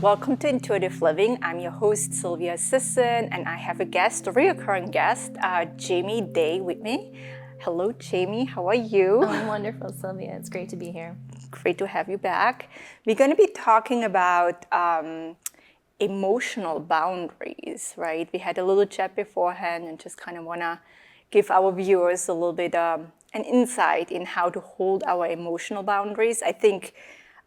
Welcome to Intuitive Living. I'm your host, Silvia Sisson, and I have a guest, a recurring guest, Jaime Day with me. Hello, Jaime. How are you? I'm wonderful, Silvia. It's great to be here. Great to have you back. We're going to be talking about emotional boundaries, right? We had a little chat beforehand and just kind of want to give our viewers a little bit an insight in how to hold our emotional boundaries. I think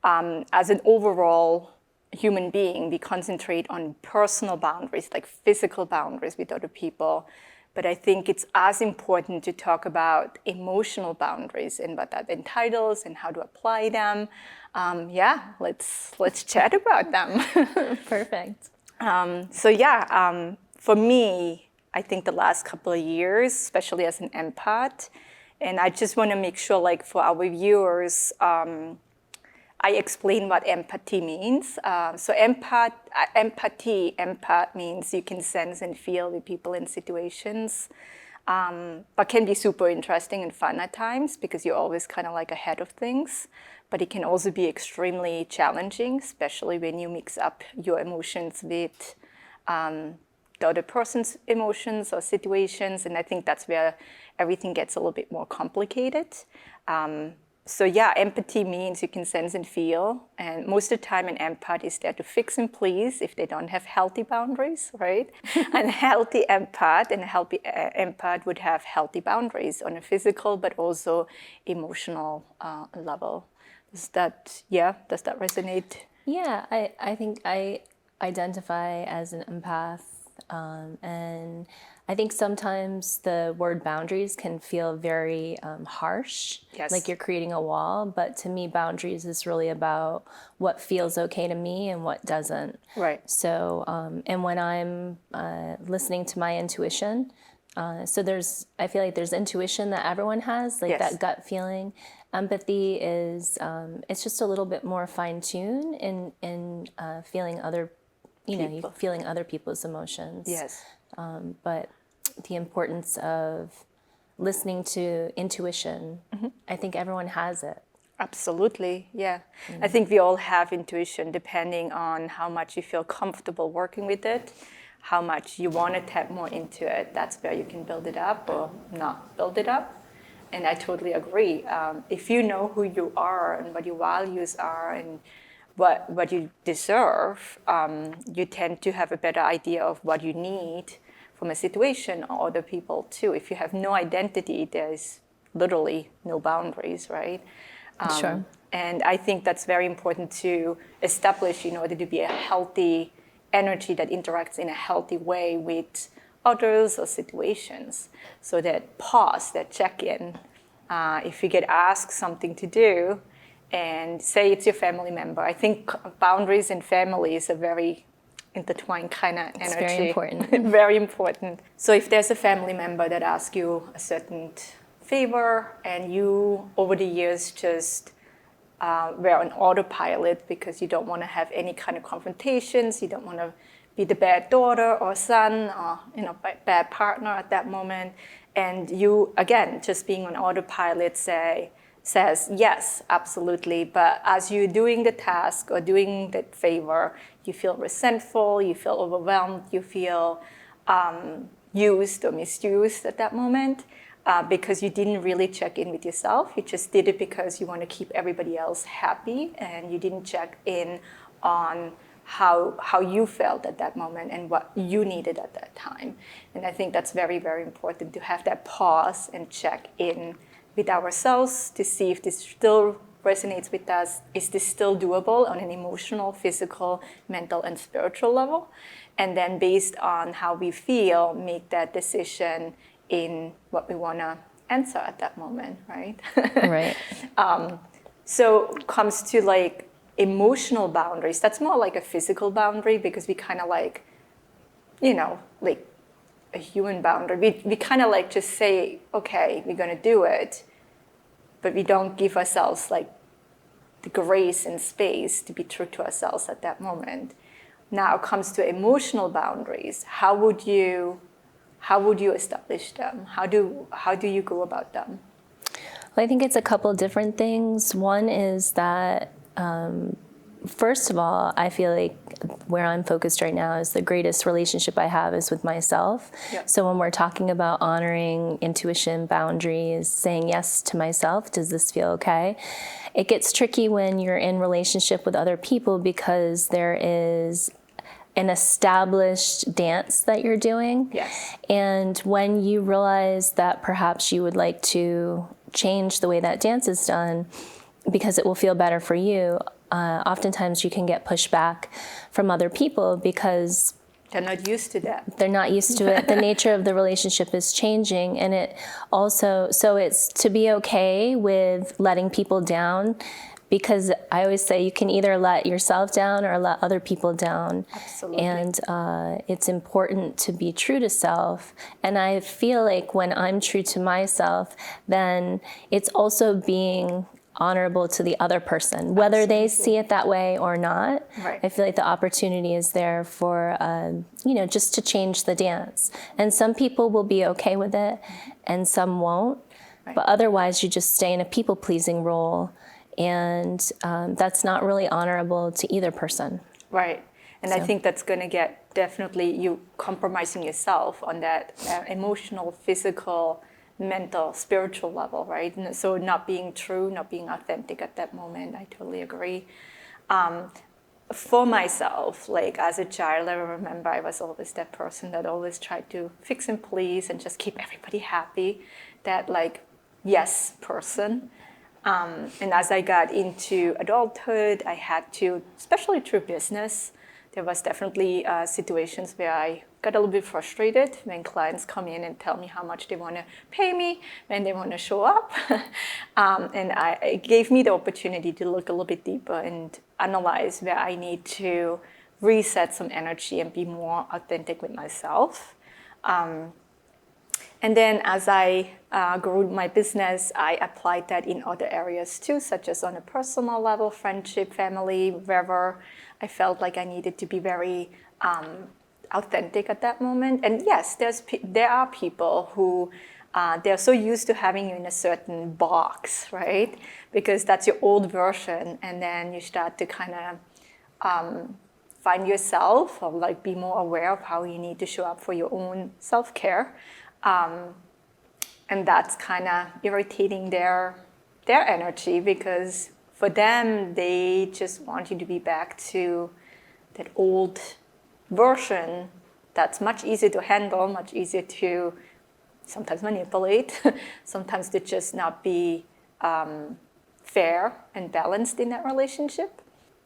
as an overall human being, we concentrate on personal boundaries, like physical boundaries with other people. But I think it's as important to talk about emotional boundaries and what that entitles and how to apply them. Let's chat about them. Perfect. For me, I think the last couple of years, especially as an empath, and I just want to make sure, like for our viewers, I explain what empathy means. Empath means you can sense and feel with people in situations, but can be super interesting and fun at times because you're always kind of like ahead of things. But it can also be extremely challenging, especially when you mix up your emotions with the other person's emotions or situations. And I think that's where everything gets a little bit more complicated. Empathy means you can sense and feel. And most of the time, an empath is there to fix and please if they don't have healthy boundaries, right? And a healthy empath would have healthy boundaries on a physical but also emotional level. Does that resonate? Yeah, I think I identify as an empath. And I think sometimes the word boundaries can feel very harsh, Yes. like you're creating a wall. But to me, boundaries is really about what feels okay to me and what doesn't. Right. So, and when I'm listening to my intuition, I feel like there's intuition that everyone has, like Yes. that gut feeling. Empathy is, it's just a little bit more fine-tuned in feeling other feeling other people's emotions. Yes. But the importance of listening to intuition, I think everyone has it. Absolutely, yeah. I think we all have intuition depending on how much you feel comfortable working with it, how much you want to tap more into it. That's where you can build it up or not build it up. And I totally agree. If you know who you are and what your values are and what you deserve, you tend to have a better idea of what you need from a situation or other people too. If you have no identity, there's literally no boundaries, right? Sure. And I think that's very important to establish in order to be a healthy energy that interacts in a healthy way with others or situations. So that pause, that check-in, if you get asked something to do, and say it's your family member. I think boundaries and family is a very intertwined kind of energy. It's very important. Very important. So if there's a family member that asks you a certain favor and you, over the years, just were on autopilot because you don't want to have any kind of confrontations, you don't want to be the bad daughter or son or bad partner at that moment, and you, again, just being on autopilot says, yes, absolutely, but as you're doing the task or doing that favor, you feel resentful, you feel overwhelmed, you feel used or misused at that moment because you didn't really check in with yourself. You just did it because you want to keep everybody else happy, and you didn't check in on how you felt at that moment and what you needed at that time. And I think that's very, very important to have that pause and check in with ourselves to see if this still resonates with us. Is this still doable on an emotional, physical, mental, and spiritual level? And then based on how we feel, make that decision in what we want to answer at that moment, right? Right. So comes to like emotional boundaries. That's more like a physical boundary because we kind of like a human boundary. We kind of like just say, okay, we're going to do it, but we don't give ourselves like the grace and space to be true to ourselves at that moment. Now it comes to emotional boundaries. How would you establish them? How do you go about them? Well, I think it's a couple different things. One is that first of all, I feel like where I'm focused right now is the greatest relationship I have is with myself. Yeah. So when we're talking about honoring intuition, boundaries, saying yes to myself, does this feel okay? It gets tricky when you're in relationship with other people because there is an established dance that you're doing. Yes. And when you realize that perhaps you would like to change the way that dance is done because it will feel better for you, oftentimes you can get pushback from other people because they're not used to that. they're not used to it. The nature of the relationship is changing. And it also, so it's to be okay with letting people down, because I always say you can either let yourself down or let other people down. Absolutely. And it's important to be true to self. And I feel like when I'm true to myself, then it's also being honorable to the other person, whether Absolutely. they see it that way or not. Right. I feel like the opportunity is there for, just to change the dance. And some people will be okay with it and some won't. Right. But otherwise, you just stay in a people-pleasing role. And that's not really honorable to either person. Right. And I think that's going to get definitely you compromising yourself on that emotional, physical, mental, spiritual level, right? And so not being true, not being authentic at that moment. I totally agree. For myself, like as a child, I remember I was always that person that always tried to fix and please and just keep everybody happy. That like yes person. And as I got into adulthood, I had to, especially through business, there was definitely situations where I got a little bit frustrated when clients come in and tell me how much they want to pay me, when they want to show up. And it gave me the opportunity to look a little bit deeper and analyze where I need to reset some energy and be more authentic with myself. And then as I grew my business, I applied that in other areas too, such as on a personal level, friendship, family, wherever I felt like I needed to be very authentic at that moment. And yes, there are people who they're so used to having you in a certain box, right? Because that's your old version. And then you start to kind of find yourself or like be more aware of how you need to show up for your own self-care. And that's kind of irritating their energy, because for them, they just want you to be back to that old version that's much easier to handle, much easier to sometimes manipulate, sometimes to just not be fair and balanced in that relationship.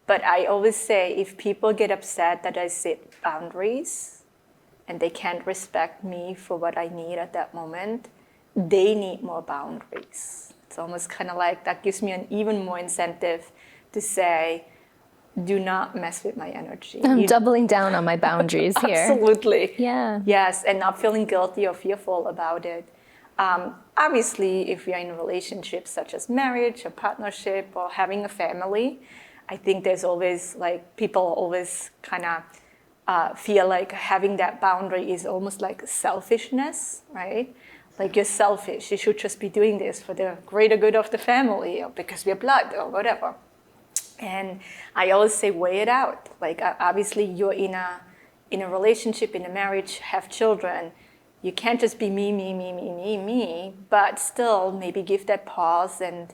But I always say if people get upset that I set boundaries, and they can't respect me for what I need at that moment, they need more boundaries. It's almost kind of like that gives me an even more incentive to say, do not mess with my energy. I'm doubling down on my boundaries here. Absolutely. Yeah. Yes, and not feeling guilty or fearful about it. Obviously, if you're in a relationship such as marriage or partnership or having a family, I think there's always like people always kind of feel like having that boundary is almost like selfishness, right? Like you're selfish. You should just be doing this for the greater good of the family or because we're blood or whatever. And I always say, weigh it out. Like obviously you're in a relationship, in a marriage, have children. You can't just be me, but still maybe give that pause and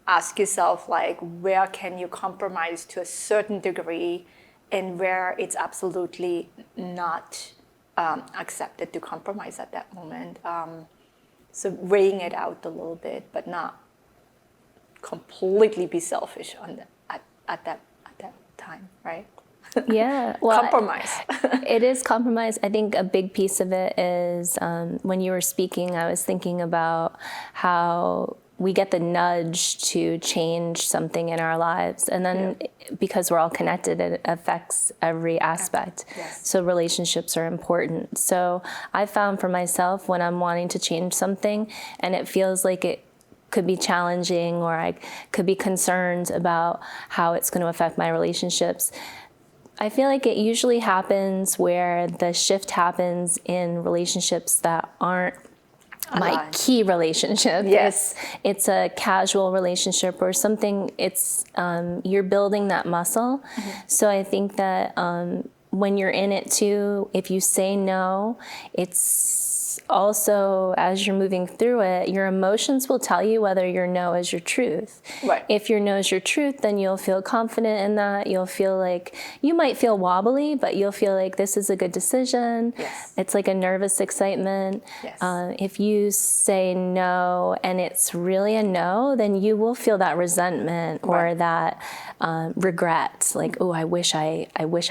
ask yourself like, where can you compromise to a certain degree and where it's absolutely not accepted to compromise at that moment. So weighing it out a little bit, but not completely be selfish on at that time, right? Yeah. Well, compromise. It is compromise. I think a big piece of it is when you were speaking, I was thinking about how we get the nudge to change something in our lives. And then because we're all connected, it affects every aspect. Yes. So relationships are important. So I found for myself when I'm wanting to change something and it feels like it could be challenging or I could be concerned about how it's going to affect my relationships, I feel like it usually happens where the shift happens in relationships that aren't my Aligned. key relationship. Yes. It's a casual relationship or something. It's you're building that muscle. So I think that when you're in it too, if you say no, it's also, as you're moving through it, your emotions will tell you whether your no is your truth. Right. If your no is your truth, then you'll feel confident in that. You'll feel like, you might feel wobbly, but you'll feel like this is a good decision. Yes. It's like a nervous excitement. Yes. If you say no and it's really a no, then you will feel that resentment or Right. that regret. Like, oh, I wish I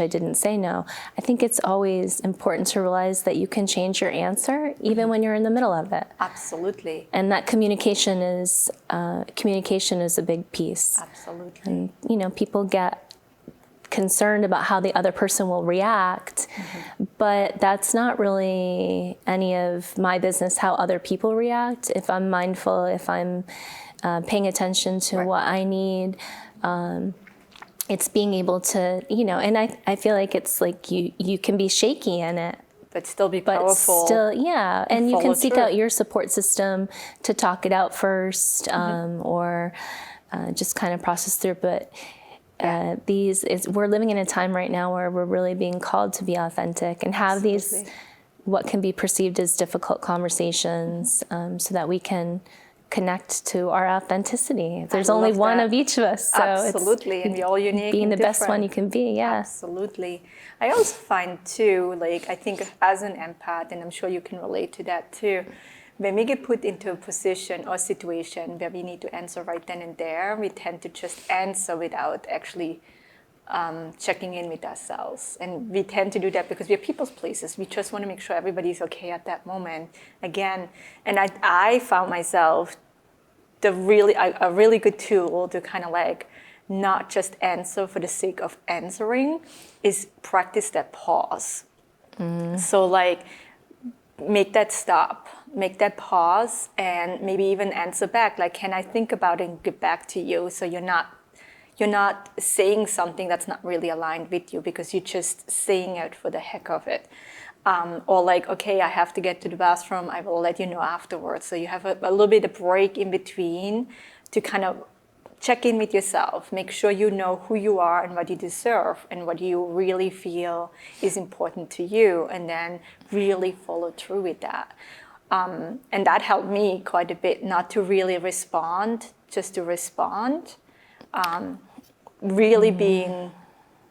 didn't say no. I think it's always important to realize that you can change your answer even when you're in the middle of it. Absolutely. And that communication is a big piece. Absolutely. And, you know, people get concerned about how the other person will react, but that's not really any of my business how other people react. If I'm mindful, if I'm paying attention to Right. what I need, it's being able to, you know, and I feel like it's like you can be shaky in it, But still be but powerful. still, yeah. And you follow can seek through. out your support system to talk it out first, or just kind of process through. But we're living in a time right now where we're really being called to be authentic and have these, Absolutely. what can be perceived as difficult conversations, so that we can connect to our authenticity. There's only love one that. of each of us. So Absolutely. And we're all unique being and the best one different. you can be, yeah. Absolutely. I also find too, like, I think as an empath, and I'm sure you can relate to that too, when we get put into a position or situation where we need to answer right then and there, we tend to just answer without actually checking in with ourselves. And we tend to do that because we're people's places. We just want to make sure everybody's okay at that moment. Again, and I found myself a really good tool to kind of like not just answer for the sake of answering is practice that pause. So like make that stop, make that pause, and maybe even answer back. Like, can I think about it and get back to you? So you're not saying something that's not really aligned with you because you're just saying it for the heck of it. Or like, okay, I have to get to the bathroom, I will let you know afterwards. So you have a little bit of break in between to kind of check in with yourself, make sure you know who you are and what you deserve and what you really feel is important to you, and then really follow through with that. And that helped me quite a bit, not to really respond, just to respond. Really being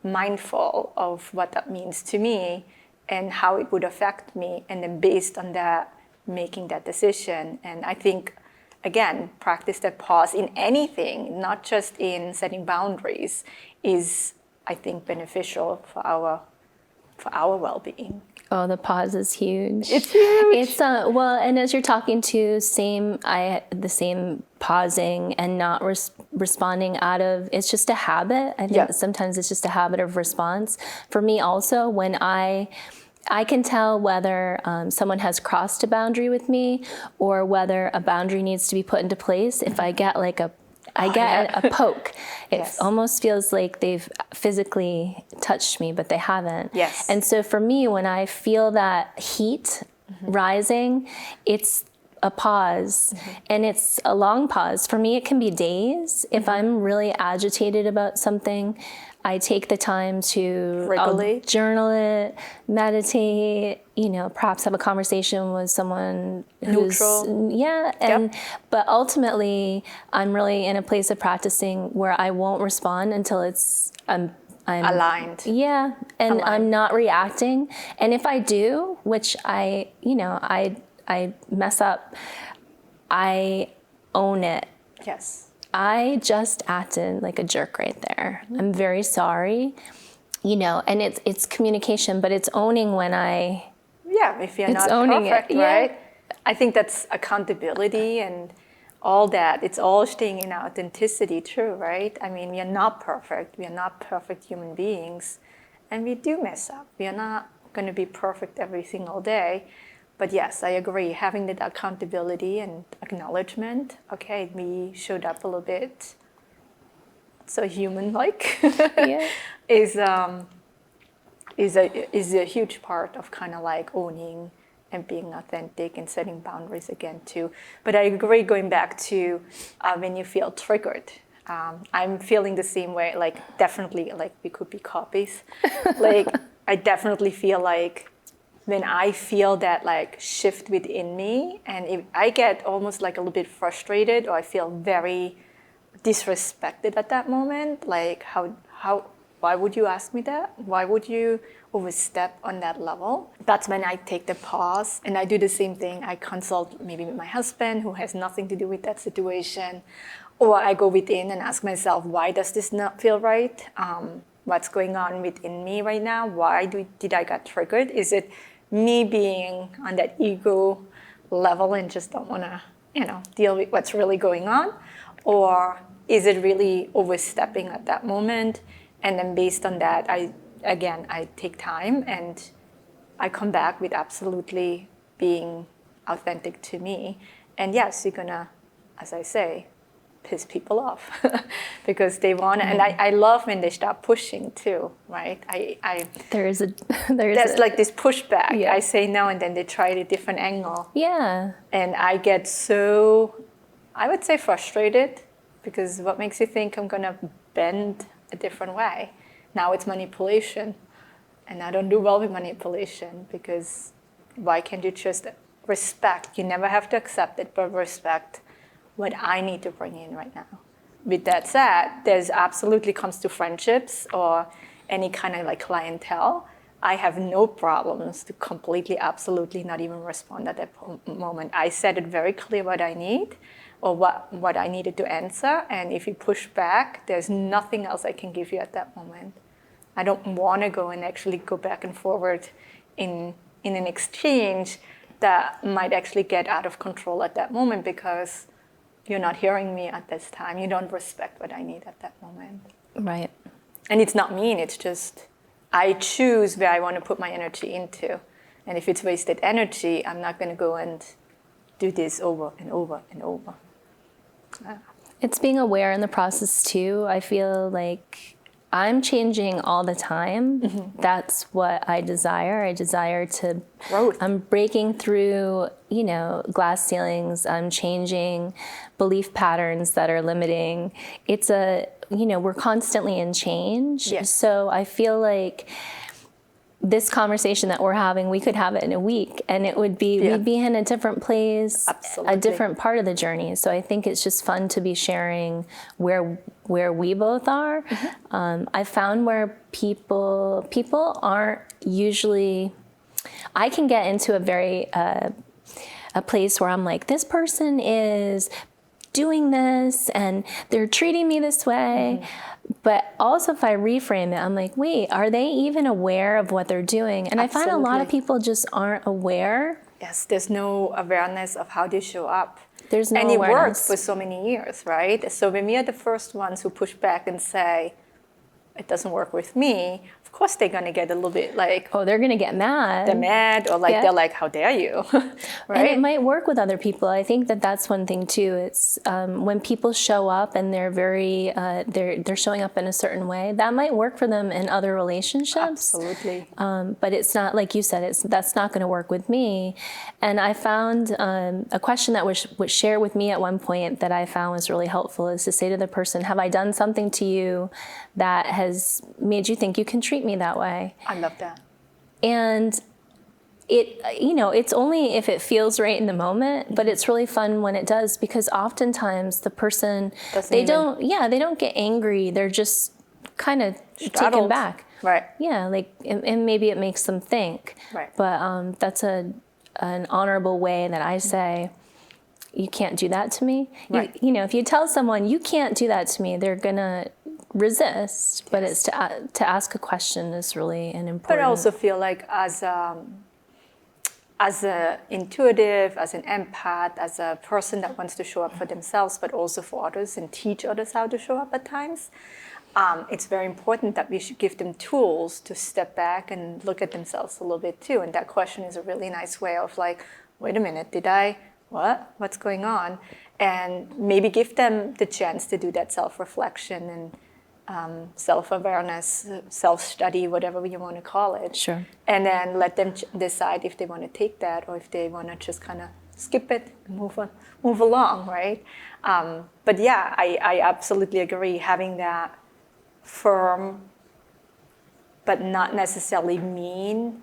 mindful of what that means to me and how it would affect me, and then based on that, making that decision. And I think, again, practice that pause in anything, not just in setting boundaries, is, I think, beneficial for our well-being. Oh, the pause is huge. It's huge. It's well, and as you're talking to the same pausing and not responding out of, it's just a habit. I think Yeah. sometimes it's just a habit of response. For me also, when I can tell whether someone has crossed a boundary with me or whether a boundary needs to be put into place if I get like a poke. It Yes. almost feels like they've physically touched me, but they haven't. Yes. And so for me, when I feel that heat rising, it's a pause, and it's a long pause. For me, it can be days. If I'm really agitated about something, I take the time to Regulate. I'll journal it, meditate, perhaps have a conversation with someone who's Neutral. But ultimately I'm really in a place of practicing where I won't respond until I'm aligned. Yeah, and Aligned. I'm not reacting. And if I do, which I mess up, I own it. Yes. I just acted like a jerk right there. I'm very sorry. And it's communication, but it's owning when if you're not owning perfect, it. Yeah. right? I think that's accountability and all that. It's all staying in authenticity too, right? I mean, we are not perfect. We are not perfect human beings, and we do mess up. We are not going to be perfect every single day. But yes, I agree. Having that accountability and acknowledgement, okay, we showed up a little bit so human-like, Yeah. is a huge part of kind of like owning and being authentic and setting boundaries again too. But I agree, going back to when you feel triggered. I'm feeling the same way, like definitely, like we could be copies. Like I definitely feel like when I feel that like shift within me, and if I get almost like a little bit frustrated, or I feel very disrespected at that moment, like why would you ask me that? Why would you overstep on that level? That's when I take the pause, and I do the same thing. I consult maybe with my husband, who has nothing to do with that situation, or I go within and ask myself, why does this not feel right? What's going on within me right now? Why did I get triggered? Is it me being on that ego level and just don't want to, deal with what's really going on? Or is it really overstepping at that moment? And then based on that, I take time and I come back with absolutely being authentic to me. And yes, you're gonna, as I say, piss people off because they want to. And I love when they start pushing too, right? There's like this pushback. Yeah. I say no, and then they try a different angle. Yeah. And I get so, I would say, frustrated, because what makes you think I'm gonna bend a different way? Now it's manipulation, and I don't do well with manipulation, because why can't you just respect? You never have to accept it, but respect what I need to bring in right now. With that said, there's absolutely, comes to friendships or any kind of like clientele, I have no problems to completely, absolutely not even respond at that moment. I said it very clear what I need, or what I needed to answer, and if you push back, there's nothing else I can give you at that moment. I don't want to go and actually go back and forward in an exchange that might actually get out of control at that moment, because you're not hearing me at this time. You don't respect what I need at that moment. Right. And it's not mean, it's just I choose where I want to put my energy into. And if it's wasted energy, I'm not going to go and do this over and over and over. It's being aware in the process too. I feel like I'm changing all the time. Mm-hmm. That's what I desire. I desire to growth. I'm breaking through, glass ceilings. I'm changing belief patterns that are limiting. It's we're constantly in change. Yes. So I feel like this conversation that we're having, we could have it in a week, and it would be, we'd be in a different place, absolutely, a different part of the journey. So I think it's just fun to be sharing where we both are. Mm-hmm. I found where people aren't usually, I can get into a place where I'm like, this person is doing this and they're treating me this way. Mm-hmm. But also if I reframe it, I'm like, wait, are they even aware of what they're doing? And absolutely. I find a lot of people just aren't aware. Yes, there's no awareness of how they show up. There's no awareness. And it awareness. worked for so many years, right? So when we are the first ones who push back and say, it doesn't work with me, of course they're going to get a little bit like, oh, they're going to get mad. They're mad, or like they're like, how dare you? Right? And it might work with other people. I think that's one thing too. It's when people show up and they're very they're showing up in a certain way, that might work for them in other relationships. Absolutely. But it's not, like you said, that's not going to work with me. And I found a question that was shared with me at one point that I found was really helpful, is to say to the person, have I done something to you that has made you think you can treat me that way? I love that. And it's only if it feels right in the moment, but it's really fun when it does, because oftentimes the person, they don't get angry. They're just kind of taken back. Right. Yeah. And maybe it makes them think. Right. But that's an honorable way that I say, you can't do that to me. Right. If you tell someone you can't do that to me, they're gonna resist. But it's to ask a question is really an important. But I also feel like as an intuitive, as an empath, as a person that wants to show up for themselves, but also for others and teach others how to show up at times, it's very important that we should give them tools to step back and look at themselves a little bit too. And that question is a really nice way of like, wait a minute, what's going on? And maybe give them the chance to do that self-reflection self-awareness, self-study, whatever you want to call it. Sure. And then let them decide if they want to take that or if they want to just kind of skip it and move along, right? But yeah, I absolutely agree. Having that firm, but not necessarily mean,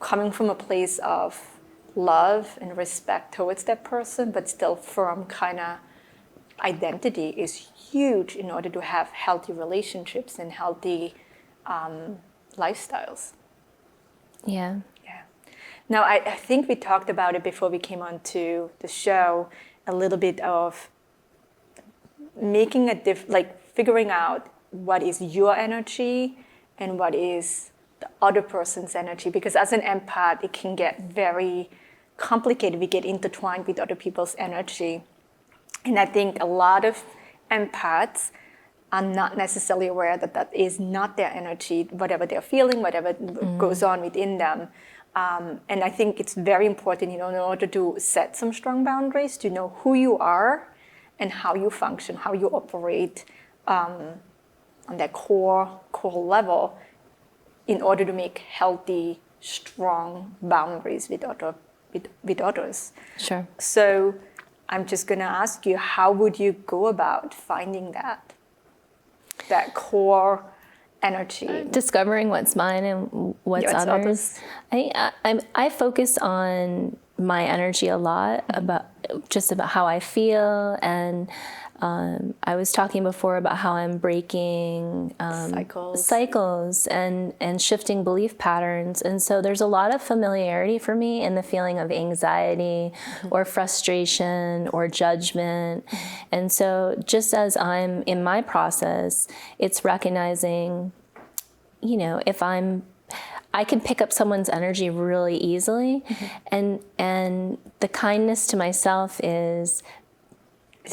coming from a place of love and respect towards that person, but still firm kind of identity is huge in order to have healthy relationships and healthy lifestyles. Yeah. Yeah. Now, I think we talked about it before we came on to the show, a little bit of making figuring out what is your energy and what is the other person's energy. Because as an empath, it can get very complicated. We get intertwined with other people's energy. And I think a lot of empaths are not necessarily aware that that is not their energy, whatever they're feeling, whatever goes on within them. And I think it's very important, in order to set some strong boundaries, to know who you are and how you function, how you operate on that core level, in order to make healthy, strong boundaries with others. Sure. So I'm just going to ask you, how would you go about finding that core energy? Discovering what's mine and what's others. I focus on my energy a lot, about how I feel, and I was talking before about how I'm breaking cycles and shifting belief patterns. And so there's a lot of familiarity for me in the feeling of anxiety or frustration or judgment. And so just as I'm in my process, it's recognizing, if I can pick up someone's energy really easily, and the kindness to myself is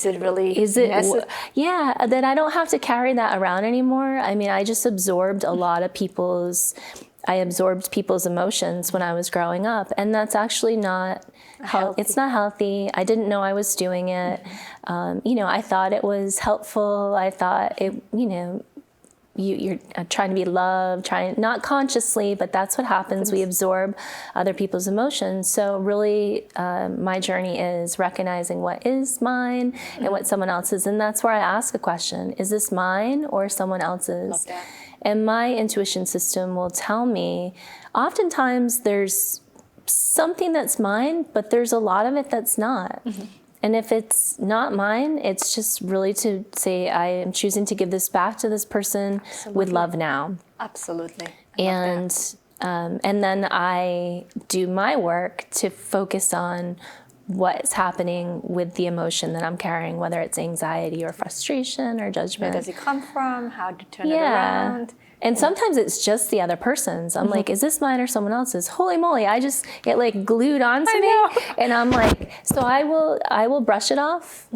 it really necessary? Yeah, that I don't have to carry that around anymore. I mean, I just absorbed a lot of people's emotions when I was growing up, and that's actually not healthy. It's not healthy. I didn't know I was doing it. I thought it was helpful. I thought it, you're trying to be loved, not consciously, but that's what happens. We absorb other people's emotions. So really, my journey is recognizing what is mine and what someone else's. And that's where I ask a question: is this mine or someone else's? Love that. And my intuition system will tell me, oftentimes there's something that's mine, but there's a lot of it that's not. And if it's not mine, it's just really to say, I am choosing to give this back to this person with love now. Absolutely. And then I do my work to focus on what's happening with the emotion that I'm carrying, whether it's anxiety or frustration or judgment. Where does it come from? How to turn it around? And sometimes it's just the other person's. I'm like, is this mine or someone else's? Holy moly, it like glued onto me. And I'm like, so I will brush it off.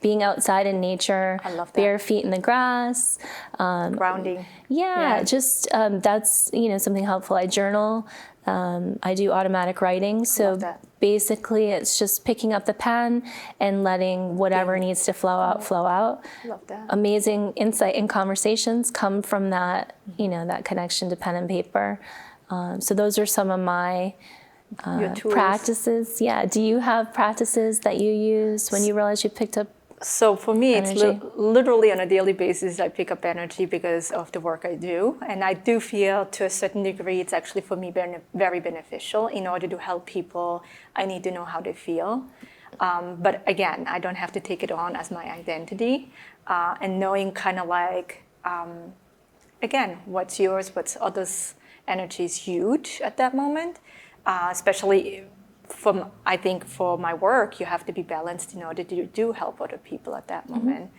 Being outside in nature, I love that. bare feet in the grass. Grounding. Yeah, just that's, something helpful. I journal. I do automatic writing. So basically it's just picking up the pen and letting whatever needs to flow out. Love that. Amazing insight and conversations come from that, that connection to pen and paper. So those are some of my practices. Yeah. Do you have practices that you use when you realize you picked up? So for me, energy? It's literally on a daily basis, I pick up energy because of the work I do. And I do feel to a certain degree, it's actually for me very beneficial. In order to help people, I need to know how they feel. But again, I don't have to take it on as my identity. And knowing kind of like, again, what's yours, what's others' energy is huge at that moment, especially I think for my work, you have to be balanced in order to do help other people at that moment.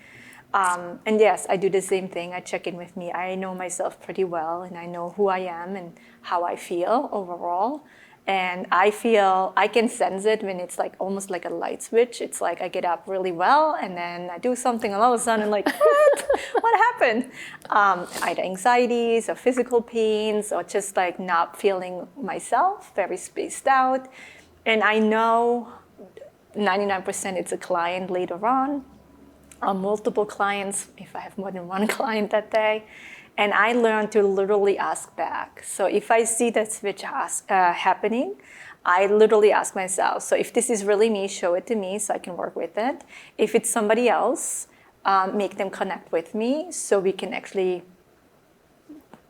And yes, I do the same thing. I check in with me. I know myself pretty well, and I know who I am and how I feel overall. And I can sense it when it's like almost like a light switch. It's like I get up really well, and then I do something, and all of a sudden, like, what happened? Either anxieties or physical pains, or just like not feeling myself, very spaced out. And I know 99% it's a client later on. multiple clients, if I have more than one client that day. And I learn to literally ask back. So if I see that switch happening, I literally ask myself, so if this is really me, show it to me so I can work with it. If it's somebody else, make them connect with me so we can actually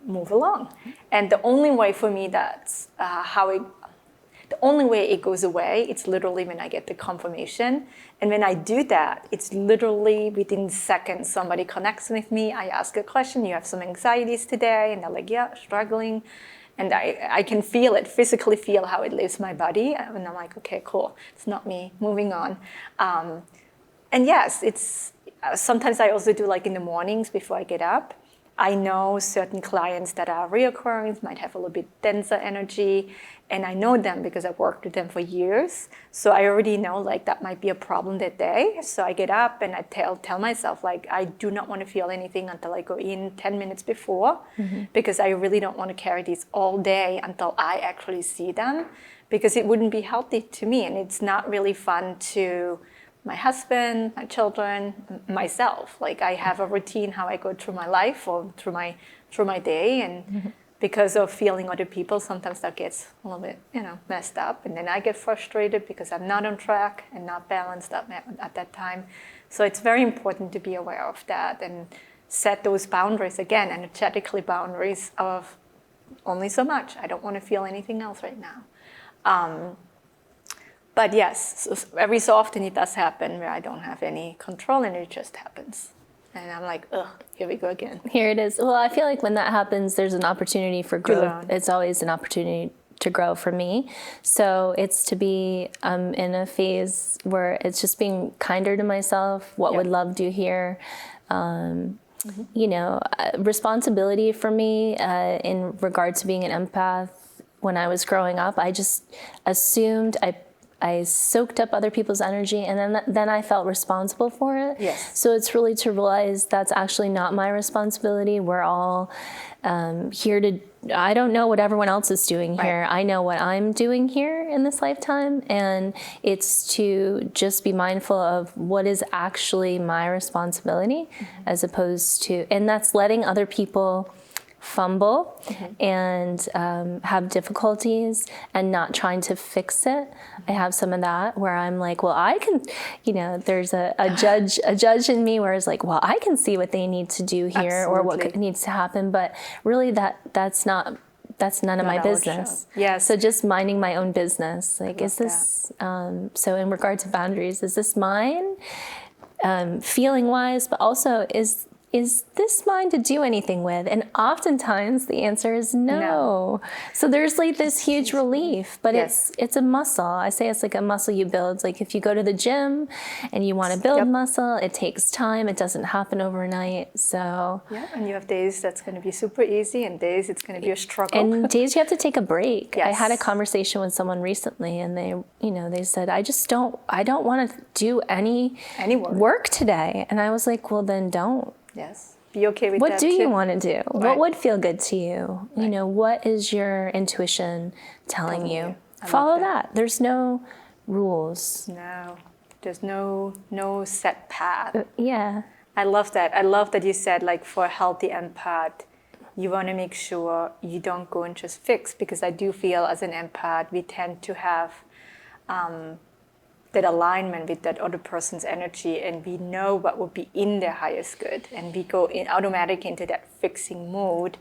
move along. And the only way for me the only way it goes away, it's literally when I get the confirmation. And when I do that, it's literally within seconds, somebody connects with me. I ask a question, you have some anxieties today? And they're like, yeah, struggling. And I can feel it, physically feel how it leaves my body. And I'm like, okay, cool. It's not me, moving on. And yes, it's sometimes I also do like in the mornings before I get up. I know certain clients that are reoccurring might have a little bit denser energy, and I know them because I've worked with them for years. So I already know like that might be a problem that day. So I get up and I tell myself like I do not want to feel anything until I go in 10 minutes before, because I really don't want to carry these all day until I actually see them, because it wouldn't be healthy to me, and it's not really fun to my husband, my children, myself. Like I have a routine how I go through my life or through my day, and because of feeling other people, sometimes that gets a little bit, messed up, and then I get frustrated because I'm not on track and not balanced up at that time. So it's very important to be aware of that and set those boundaries, again, energetically boundaries of only so much. I don't want to feel anything else right now. But yes, so every so often it does happen where I don't have any control and it just happens. And I'm like, ugh, here we go again. Here it is. Well, I feel like when that happens, there's an opportunity for growth. It's always an opportunity to grow for me. So it's to be in a phase where it's just being kinder to myself. What would love do here? Responsibility for me in regard to being an empath. When I was growing up, I just assumed I soaked up other people's energy, and then I felt responsible for it. Yes. So it's really to realize that's actually not my responsibility. We're all here to, I don't know what everyone else is doing here. Right. I know what I'm doing here in this lifetime, and it's to just be mindful of what is actually my responsibility, as opposed to, and that's letting other people fumble and have difficulties and not trying to fix it. I have some of that where I'm like, well, I can, there's a judge in me where it's like, well, I can see what they need to do here. Absolutely. Or what needs to happen, but really that's none of my business. Yes. So just minding my own business. Like, is this, so in regard to boundaries, is this mine, feeling wise, but also is this mine to do anything with? And oftentimes the answer is no. So there's like this huge relief, but it's a muscle. I say it's like a muscle you build. Like if you go to the gym and you want to build muscle, it takes time. It doesn't happen overnight. So and you have days that's going to be super easy, and days it's going to be a struggle. And days you have to take a break. Yes. I had a conversation with someone recently, and they said, I don't want to do any work today. And I was like, well, then don't. Yes. Be okay with that. What do you want to do? Right. What would feel good to you? Right. What is your intuition telling you? Follow that. There's no rules. No. There's no set path. Yeah. I love that. I love that you said, like, for a healthy empath, you want to make sure you don't go and just fix, because I do feel as an empath, we tend to have that alignment with that other person's energy, and we know what would be in their highest good, and we go in automatic into that fixing mode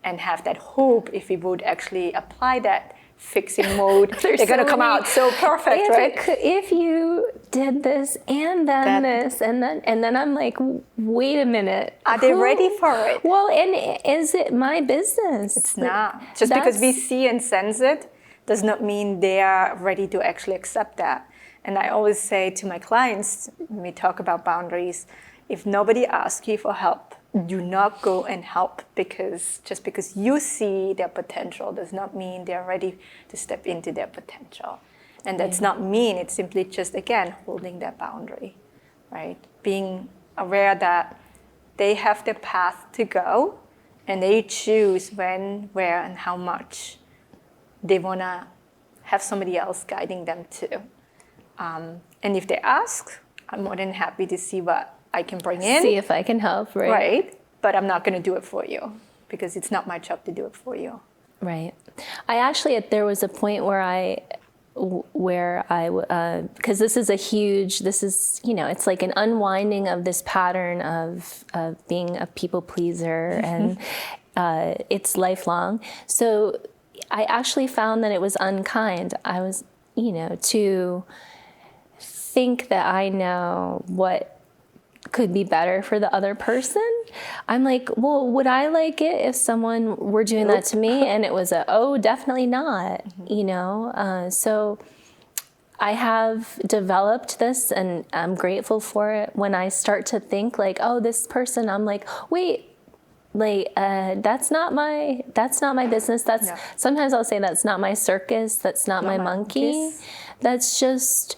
and have that hope if we would actually apply that fixing mode, they're going to come out so perfect, right? If you did this and then this and then I'm like, wait a minute. Are they ready for it? Well, and is it my business? It's not. Just because we see and sense it does not mean they are ready to actually accept that. And I always say to my clients, when we talk about boundaries, if nobody asks you for help, do not go and help, because just because you see their potential does not mean they're ready to step into their potential. And that's not mean, it's simply just, again, holding that boundary, right? Being aware that they have their path to go, and they choose when, where, and how much they want to have somebody else guiding them to. And if they ask, I'm more than happy to see what I can bring in. See if I can help, right? Right. But I'm not going to do it for you because it's not my job to do it for you. Right. I actually, there was a point where because this is, it's like an unwinding of this pattern of being a people pleaser, and it's lifelong. So I actually found that it was unkind. I was, to think that I know what could be better for the other person. I'm like, well, would I like it if someone were doing that to me? And it was definitely not, so I have developed this, and I'm grateful for it. When I start to think like, oh, this person, I'm like, wait, like, that's not my business. Sometimes I'll say that's not my circus. That's not my monkey. Monkeys. That's just,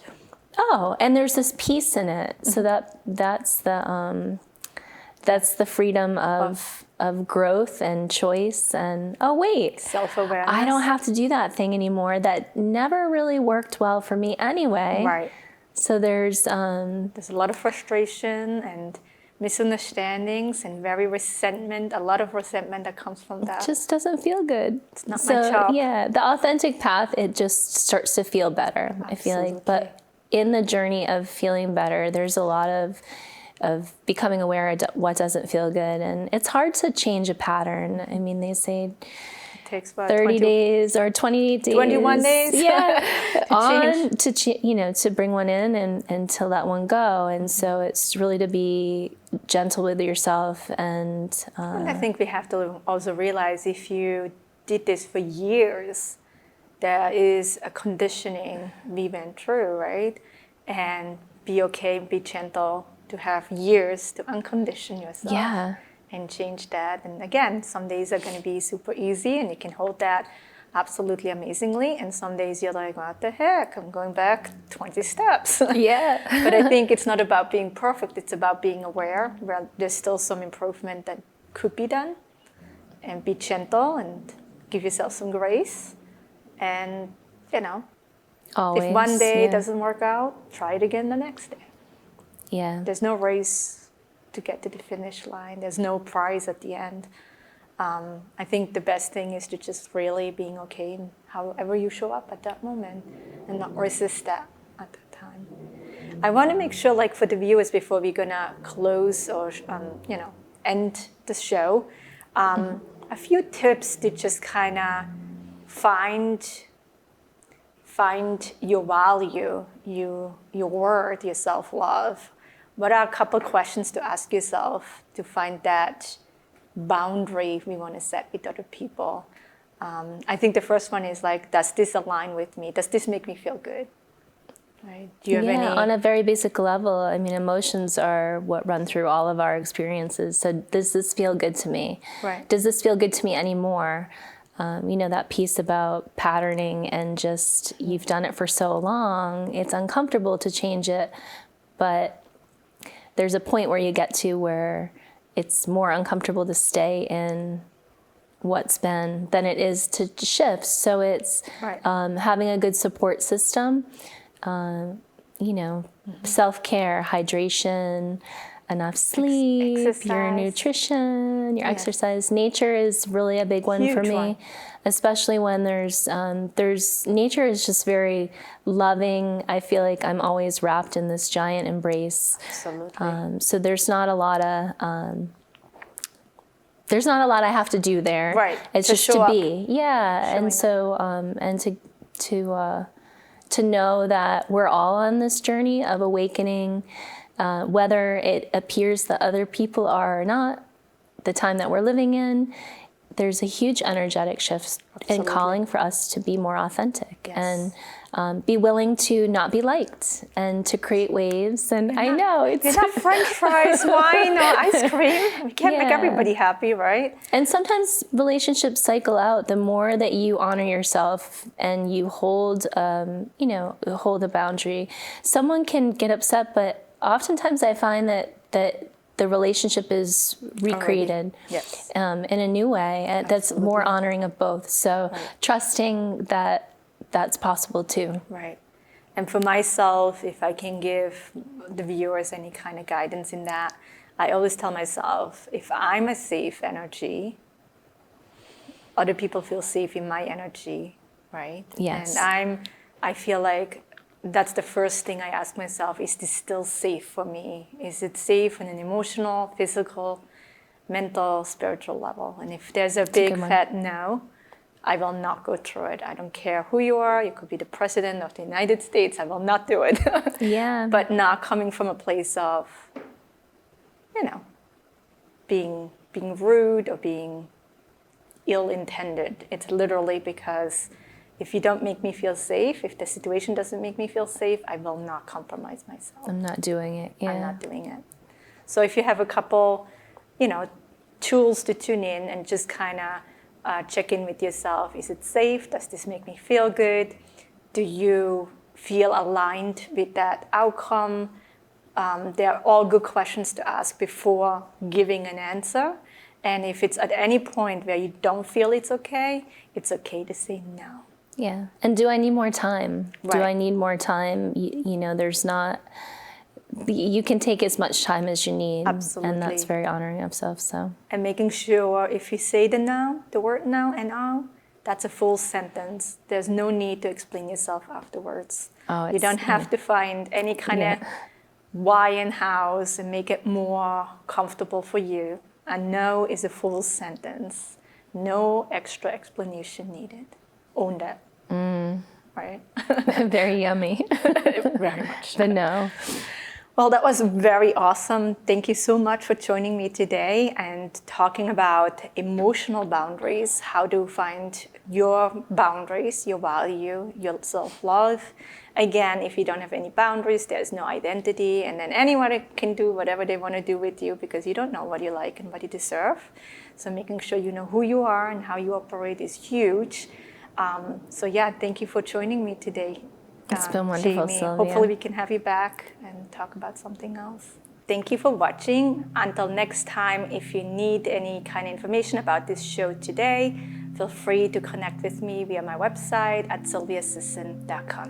and there's this peace in it. So that's the freedom of growth and choice, and self-awareness. I don't have to do that thing anymore. That never really worked well for me anyway. Right. So there's a lot of frustration and misunderstandings and a lot of resentment that comes from that. It just doesn't feel good. It's not my job. Yeah, the authentic path, it just starts to feel better. Absolutely. I feel like, but in the journey of feeling better, there's a lot of becoming aware of what doesn't feel good, and it's hard to change a pattern. I mean, they say it takes about 30 days or 28 days. 21 days. Yeah. To bring one in and to let one go. And so it's really to be gentle with yourself. And I think we have to also realize if you did this for years, there is a conditioning we went through, right? And be okay, be gentle, to have years to uncondition yourself. Yeah. And change that. And again, some days are going to be super easy and you can hold that absolutely amazingly. And some days you're like, what the heck? I'm going back 20 steps. Yeah. But I think it's not about being perfect. It's about being aware where there's still some improvement that could be done. And be gentle and give yourself some grace. And, Always, if one day doesn't work out, try it again the next day. Yeah. There's no race to get to the finish line. There's no prize at the end. I think the best thing is to just really being okay in however you show up at that moment and not resist that at that time. I want to make sure, like for the viewers, before we're gonna close or end the show, a few tips to just kind of find your value, your worth, your self-love. What are a couple questions to ask yourself to find that boundary we want to set with other people? I think the first one is like, does this align with me? Does this make me feel good? Right? Do you have any? On a very basic level, I mean, emotions are what run through all of our experiences. So does this feel good to me? Right. Does this feel good to me anymore? That piece about patterning and just you've done it for so long, it's uncomfortable to change it, but there's a point where you get to where it's more uncomfortable to stay in what's been than it is to shift. So it's having a good support system, self-care, hydration, enough sleep, exercise. Your nutrition, your exercise. Nature is really a big one for me, especially when there's nature is just very loving. I feel like I'm always wrapped in this giant embrace. Absolutely. So there's not a lot of I have to do there. Right. It's to just to be. Yeah. And so and to know that we're all on this journey of awakening. Whether it appears that other people are or not, the time that we're living in, there's a huge energetic shift in calling for us to be more authentic and be willing to not be liked and to create waves. And I know it's not French fries, wine, or ice cream. We can't make everybody happy, right? And sometimes relationships cycle out. The more that you honor yourself and you hold, hold a boundary, someone can get upset, but oftentimes I find that the relationship is recreated in a new way that's more honoring of both. So trusting that that's possible too. Right. And for myself, if I can give the viewers any kind of guidance in that, I always tell myself, if I'm a safe energy, other people feel safe in my energy, right? Yes. And I feel like that's the first thing I ask myself, is this still safe for me? Is it safe on an emotional, physical, mental, spiritual level? And if there's a big fat no, I will not go through it. I don't care who you are. You could be the president of the United States. I will not do it. Yeah. But not coming from a place of, being rude or being ill-intended. It's literally because if you don't make me feel safe, if the situation doesn't make me feel safe, I will not compromise myself. I'm not doing it. Yeah. I'm not doing it. So if you have a couple, tools to tune in and just kind of check in with yourself. Is it safe? Does this make me feel good? Do you feel aligned with that outcome? They're all good questions to ask before giving an answer. And if it's at any point where you don't feel it's okay to say no. Yeah. And do I need more time? Right. Do I need more time? There's not, you can take as much time as you need. Absolutely. And that's very honoring of self. So. And making sure if you say the word no and oh, that's a full sentence. There's no need to explain yourself afterwards. You don't have to find any kind of why and hows and make it more comfortable for you. A no is a full sentence. No extra explanation needed. Own that. Right? Very yummy. Very much. But no. Well, that was very awesome. Thank you so much for joining me today and talking about emotional boundaries, how to find your boundaries, your value, your self-love. Again, if you don't have any boundaries, there's no identity, and then anyone can do whatever they want to do with you because you don't know what you like and what you deserve. So making sure you know who you are and how you operate is huge. Thank you for joining me today. It's been wonderful, Jaime. Silvia. Hopefully we can have you back and talk about something else. Thank you for watching. Until next time, if you need any kind of information about this show today, feel free to connect with me via my website at sylviasisson.com.